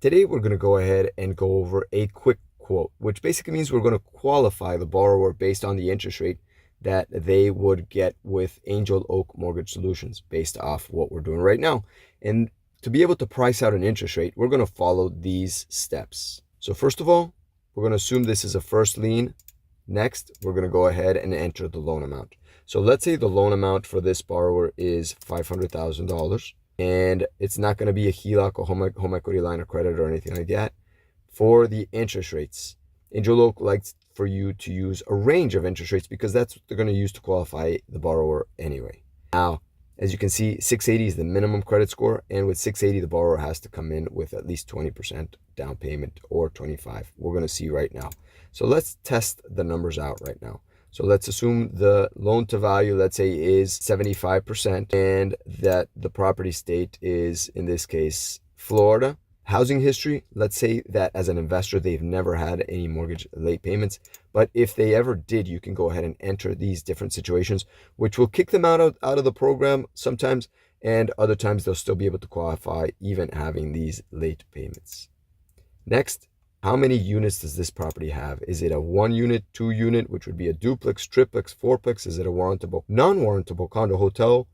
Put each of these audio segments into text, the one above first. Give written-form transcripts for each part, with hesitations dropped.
Today, we're going to go ahead and go over a quick quote, which basically means we're going to qualify the borrower based on the interest rate that they would get with Angel Oak Mortgage Solutions based off what we're doing right now. And to be able to price out an interest rate, we're going to follow these steps. So first of all, we're going to assume this is a first lien. Next, we're going to go ahead and enter the loan amount. So let's say the loan amount for this borrower is $500,000. And it's not going to be a HELOC or home equity line of credit or anything like that. For the interest rates, Angel Oak likes for you to use a range of interest rates because that's what they're going to use to qualify the borrower anyway. Now, as you can see, 680 is the minimum credit score, and with 680, the borrower has to come in with at least 20% down payment or 25. We're going to see right now. So let's test the numbers out right now. So let's assume the loan to value, let's say, is 75%, and that the property state is, in this case, Florida. Housing history, let's say that as an investor, they've never had any mortgage late payments. But if they ever did, you can go ahead and enter these different situations, which will kick them out of the program sometimes, and other times they'll still be able to qualify even having these late payments. Next, how many units does this property have? Is it a 1 unit, 2 unit, which would be a duplex, triplex, fourplex? Is it a warrantable, non-warrantable condo hotel?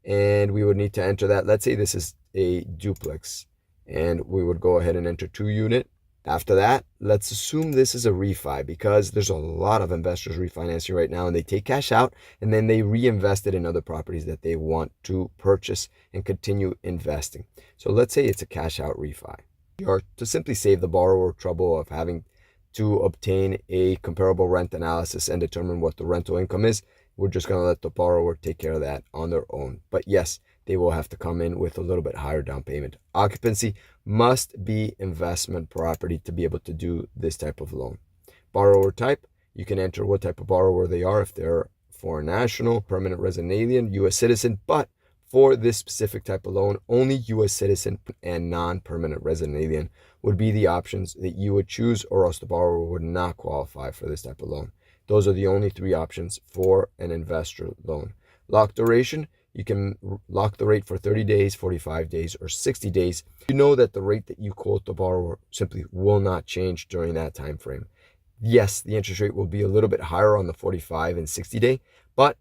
And we would need to enter that. Let's say this is a duplex, and we would go ahead and enter 2 unit. After that, let's assume this is a refi, because there's a lot of investors refinancing right now, and they take cash out and then they reinvest it in other properties that they want to purchase and continue investing. So let's say it's a cash out refi. Or to simply save the borrower trouble of having to obtain a comparable rent analysis and determine what the rental income is, we're just going to let the borrower take care of that on their own. But yes, they will have to come in with a little bit higher down payment. Occupancy must be investment property to be able to do this type of loan. Borrower type, you can enter what type of borrower they are, if they're foreign national, permanent resident alien, U.S. citizen, but for this specific type of loan, only U.S. citizen and non-permanent resident alien would be the options that you would choose, or else the borrower would not qualify for this type of loan. Those are the only 3 options for an investor loan. Lock duration, you can lock the rate for 30 days, 45 days, or 60 days. You know that the rate that you quote the borrower simply will not change during that time frame. Yes, the interest rate will be a little bit higher on the 45 and 60 day, but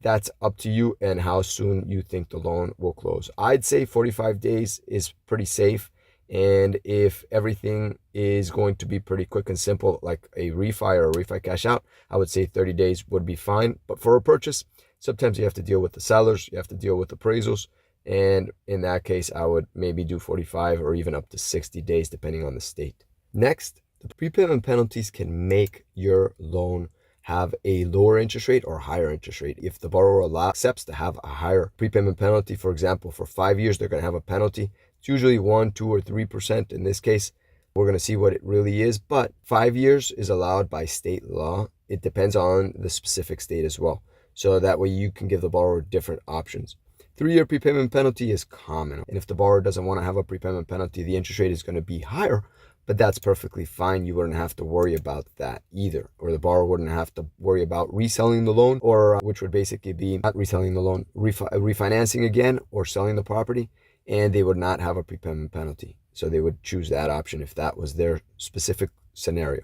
that's up to you and how soon you think the loan will close. I'd say 45 days is pretty safe. And if everything is going to be pretty quick and simple, like a refi or a refi cash out, I would say 30 days would be fine. But for a purchase, sometimes you have to deal with the sellers, you have to deal with appraisals. And in that case, I would maybe do 45 or even up to 60 days, depending on the state. Next, the prepayment penalties can make your loan have a lower interest rate or higher interest rate. If the borrower accepts to have a higher prepayment penalty, for example, for 5 years, they're going to have a penalty. It's usually 1, 2, or 3%. In this case, we're going to see what it really is, but 5 years is allowed by state law. It depends on the specific state as well. So that way you can give the borrower different options. 3-year prepayment penalty is common. And if the borrower doesn't want to have a prepayment penalty, the interest rate is going to be higher, but that's perfectly fine. You wouldn't have to worry about that either, or the borrower wouldn't have to worry about reselling the loan, or which would basically be not reselling the loan, refinancing again or selling the property, and they would not have a prepayment penalty. So they would choose that option if that was their specific scenario.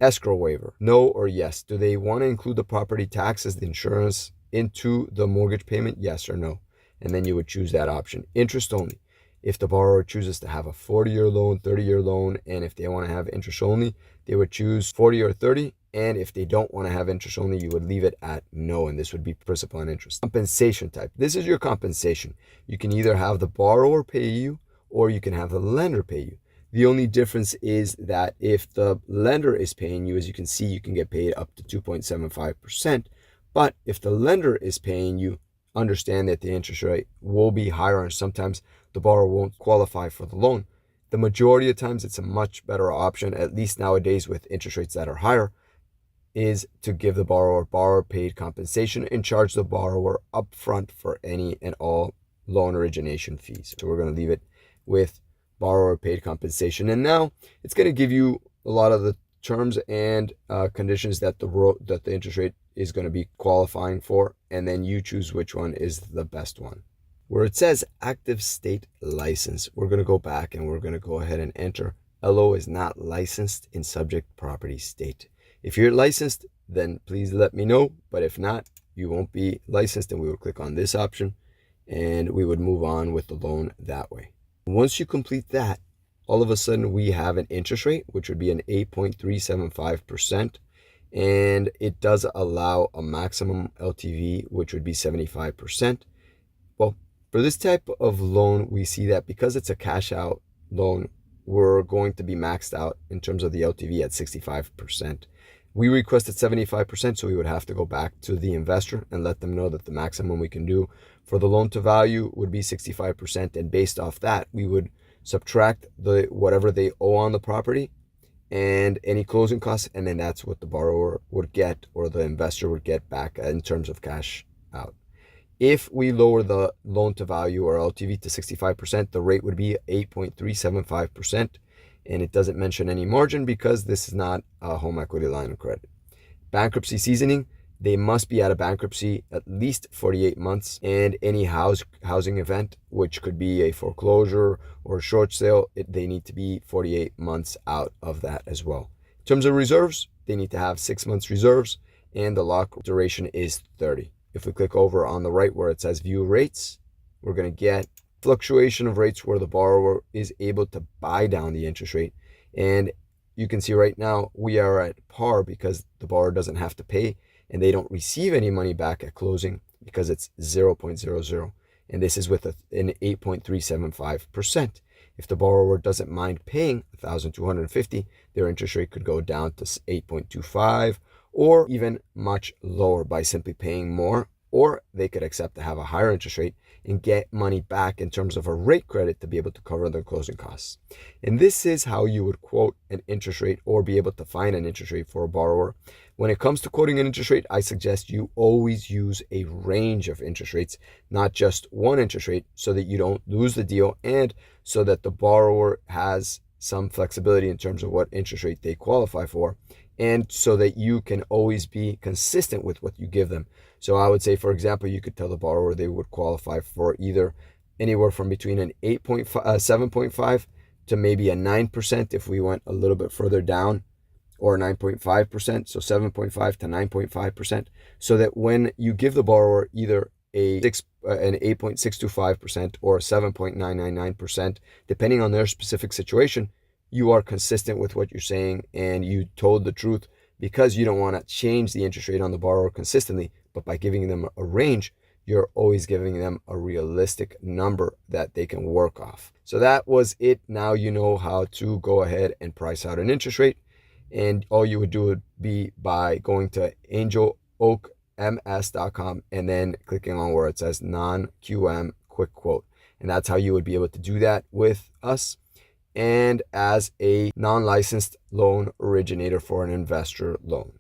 Escrow waiver, no or yes. Do they want to include the property taxes, the insurance into the mortgage payment? Yes or no. And then you would choose that option. Interest only. If the borrower chooses to have a 40-year loan, 30-year loan, and if they want to have interest only, they would choose 40 or 30. And if they don't want to have interest only, you would leave it at no, and this would be principal and interest. Compensation type. This is your compensation. You can either have the borrower pay you, or you can have the lender pay you. The only difference is that if the lender is paying you, as you can see, you can get paid up to 2.75%. But if the lender is paying you, understand that the interest rate will be higher, and sometimes the borrower won't qualify for the loan. The majority of times, it's a much better option, at least nowadays with interest rates that are higher, is to give the borrower paid compensation and charge the borrower upfront for any and all loan origination fees. So we're going to leave it with borrower paid compensation. And now it's going to give you a lot of the terms and conditions that the interest rate is going to be qualifying for, and then you choose which one is the best one. where it says active state license, we're going to go back and we're going to go ahead and enter LO is not licensed in subject property state. If you're licensed, then please let me know. But if not, you won't be licensed, and we would click on this option and we would move on with the loan that way. Once you complete that, all of a sudden we have an interest rate, which would be an 8.375%. And it does allow a maximum LTV, which would be 75%. Well, for this type of loan, we see that because it's a cash out loan, we're going to be maxed out in terms of the LTV at 65%. We requested 75%, so we would have to go back to the investor and let them know that the maximum we can do for the loan to value would be 65%. And based off that, we would subtract whatever they owe on the property and any closing costs, and then that's what the borrower would get, or the investor would get back in terms of cash out. If we lower the loan to value or LTV to 65%, the rate would be 8.375%. And it doesn't mention any margin because this is not a home equity line of credit. Bankruptcy seasoning, they must be out of bankruptcy at least 48 months, and any housing event, which could be a foreclosure or a short sale, they need to be 48 months out of that as well. In terms of reserves, they need to have 6 months reserves, and the lock duration is 30. If we click over on the right where it says view rates, we're going to get fluctuation of rates where the borrower is able to buy down the interest rate. And you can see right now we are at par because the borrower doesn't have to pay, and they don't receive any money back at closing because it's 0.00. And this is with an 8.375%. If the borrower doesn't mind paying $1,250, their interest rate could go down to 8.25, or even much lower by simply paying more, or they could accept to have a higher interest rate and get money back in terms of a rate credit to be able to cover their closing costs. And this is how you would quote an interest rate or be able to find an interest rate for a borrower. When it comes to quoting an interest rate, I suggest you always use a range of interest rates, not just one interest rate, so that you don't lose the deal and so that the borrower has some flexibility in terms of what interest rate they qualify for, and so that you can always be consistent with what you give them. So I would say, for example, you could tell the borrower they would qualify for either anywhere from between an 7.5 to maybe a 9% if we went a little bit further down, or 9.5%, so 7.5 to 9.5%, so that when you give the borrower either an 8.625% or 7.999%, depending on their specific situation, you are consistent with what you're saying and you told the truth, because you don't want to change the interest rate on the borrower consistently. But by giving them a range, you're always giving them a realistic number that they can work off. So that was it. Now you know how to go ahead and price out an interest rate. And all you would do would be by going to angeloakms.com and then clicking on where it says non-QM quick quote. And that's how you would be able to do that with us and as a non-licensed loan originator for an investor loan.